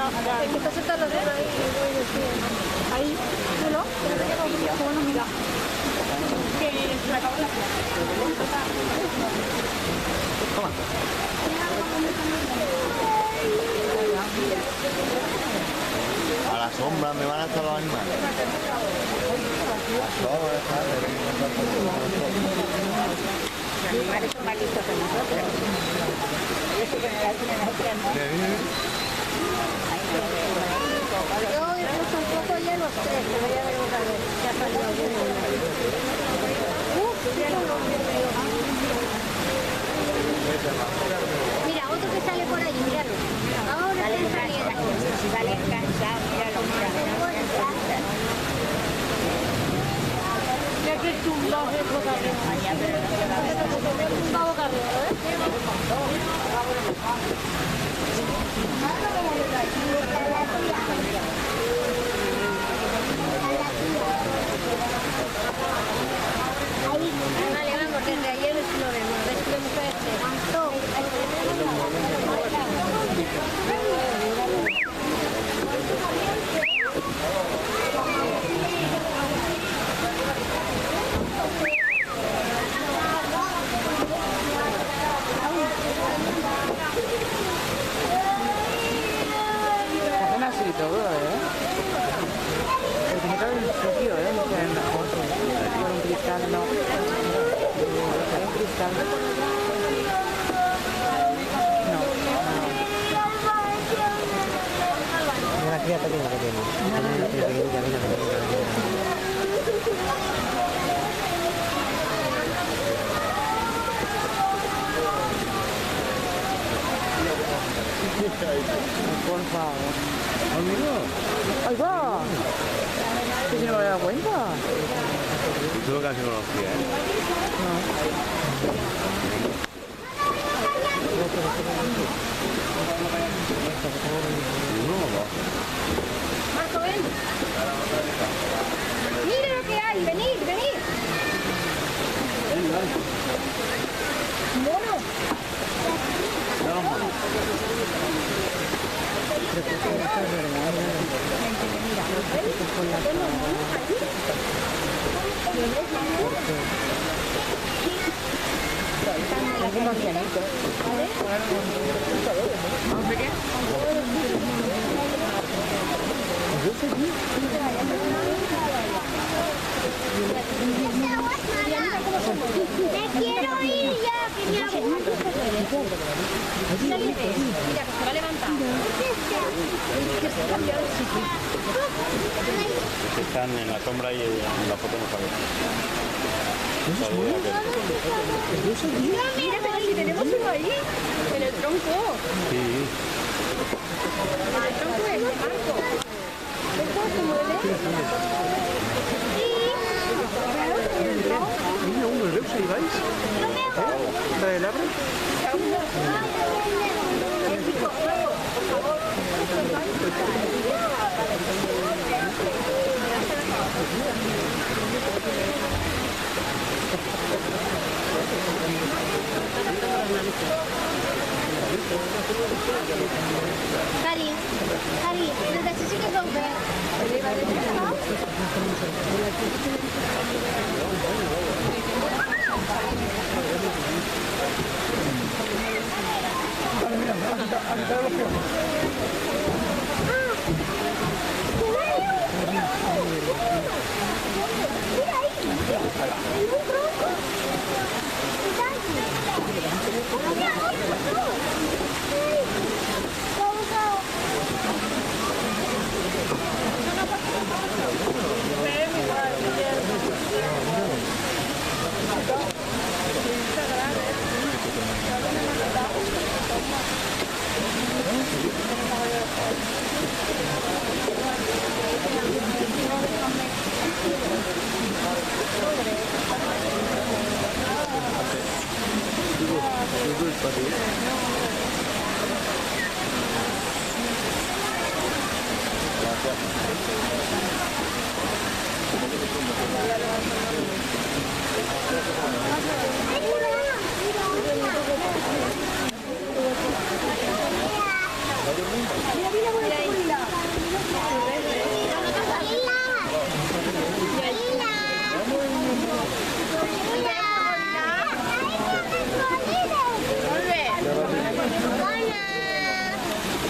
Es que entonces está la de ahí. Ahí, ¿no? Bueno, mira. Que se acabó la Toma. A la sombra me van a estar los animales. Los animales son más listos que nosotros. Ellos se ponen aquí en nosotros, ¿no? Yo incluso un poco ya los tres, que voy a ver otra vez. Ya salió alguno. Mira, otro que sale por ahí, míralo. Ahora salen cansados, míralo, Ya que tumbado es boca arriba. Tumbado boca arriba, Vale, vamos, desde ayer lo vemos, a ver si vemos Hacen así todo, pero tiene que haber un sitio, no se ve mejor. Con un cristal, no. Hay un cristal. No. Mira la cría pequeña que tiene. Mira, por favor. Amigo. ¡Ahí va! ¿Que si no me había dado cuenta? Tú lo casi conocías, ¿eh? No, no. Marco, ven. Mira lo que hay, venid, venid. Mono. Algún ancianito. Me quiero ir ya, que me aburro. Mira, que se va a levantar. Están en la sombra y en la foto no sale. Mira, pero si tenemos uno ahí, en el tronco. Sí. El tronco es de Marco. ¿Ves cómo se mueve? Niño, uno de ¿se ibais? ¿La del árbol? Cari, necesito romper. Gracias.